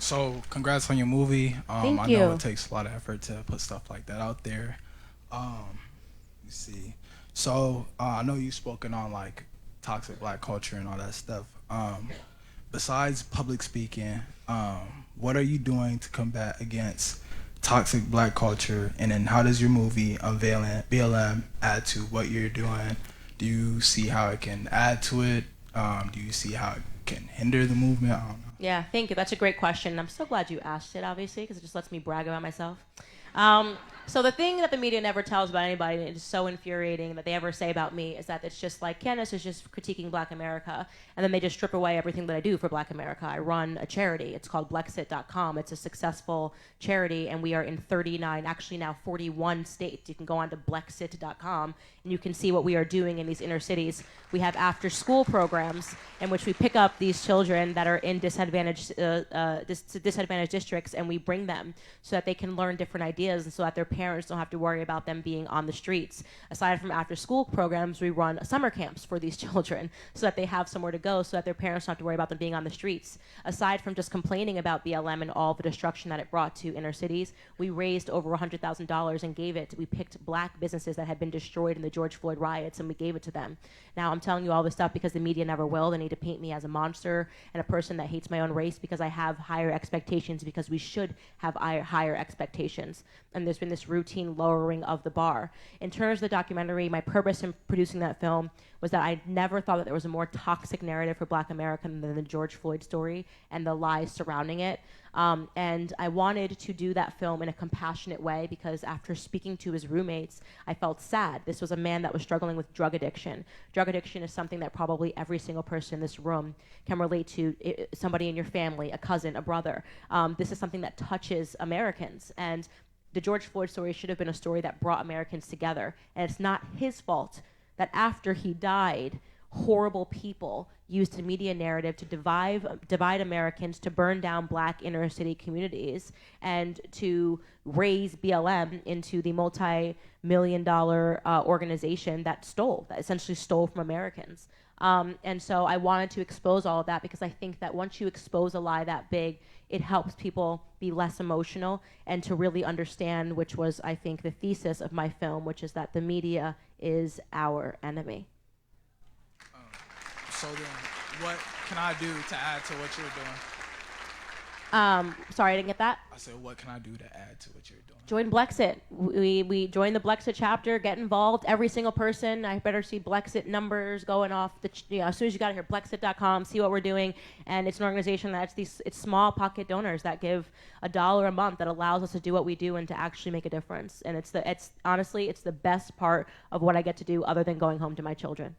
So congrats on your movie. Thank I know it you. takes a lot of effort to put stuff like that out there. Let me see. So I know you've spoken on like toxic black culture and all that stuff. Besides public speaking, what are you doing to combat against toxic black culture? And then how does your movie Unveiling BLM add to what you're doing? Do you see how it can add to it? Do you see how it can hinder the movement? I don't know. Yeah, thank you. That's a great question. I'm so glad you asked it, obviously, because it just lets me brag about myself. Um, so the thing that the media never tells about anybody, and it is so infuriating that they ever say about me, is that it's just like Candace is just critiquing Black America, and then they just strip away everything that I do for Black America. I run a charity. It's called Blexit.com. It's a successful charity, and we are in 39, actually now 41 states. You can go on to Blexit.com, and you can see what we are doing in these inner cities. We have after-school programs in which we pick up these children that are in disadvantaged districts, and we bring them so that they can learn different ideas and so that their parents don't have to worry about them being on the streets. Aside from after-school programs, we run summer camps for these children so that they have somewhere to go so that their parents don't have to worry about them being on the streets. Aside from just complaining about BLM and all the destruction that it brought to inner cities, we raised over $100,000 and gave it. We picked Black businesses that had been destroyed in the George Floyd riots, and we gave it to them. Now, I'm telling you all this stuff because the media never will. They need to paint me as a monster and a person that hates my own race because I have higher expectations, because we should have higher expectations. And there's been this routine lowering of the bar. In terms of the documentary, my purpose in producing that film was that I never thought that there was a more toxic narrative for Black America than the George Floyd story and the lies surrounding it. And I wanted to do that film in a compassionate way because after speaking to his roommates, I felt sad. This was a man that was struggling with drug addiction. Drug addiction is something that probably every single person in this room can relate to, somebody in your family, a cousin, a brother. This is something that touches Americans. And the George Floyd story should have been a story that brought Americans together. And it's not his fault that after he died, horrible people used the media narrative to divide Americans, to burn down Black inner city communities, and to raise BLM into the multi-million-dollar organization that essentially stole from Americans. And so I wanted to expose all of that because I think that once you expose a lie that big, it helps people be less emotional and to really understand, which was, I think, the thesis of my film, which is that the media is our enemy. So then, what can I do to add to what you're doing? Sorry, I didn't get that. I said, what can I do to add to what you're doing? Join Blexit. We join the Blexit chapter. Get involved. Every single person. I better see Blexit numbers going off. As soon as you got here, Blexit.com. See what we're doing. And it's an organization that's it's small pocket donors that give $1 a month that allows us to do what we do and to actually make a difference. And it's honestly the best part of what I get to do other than going home to my children.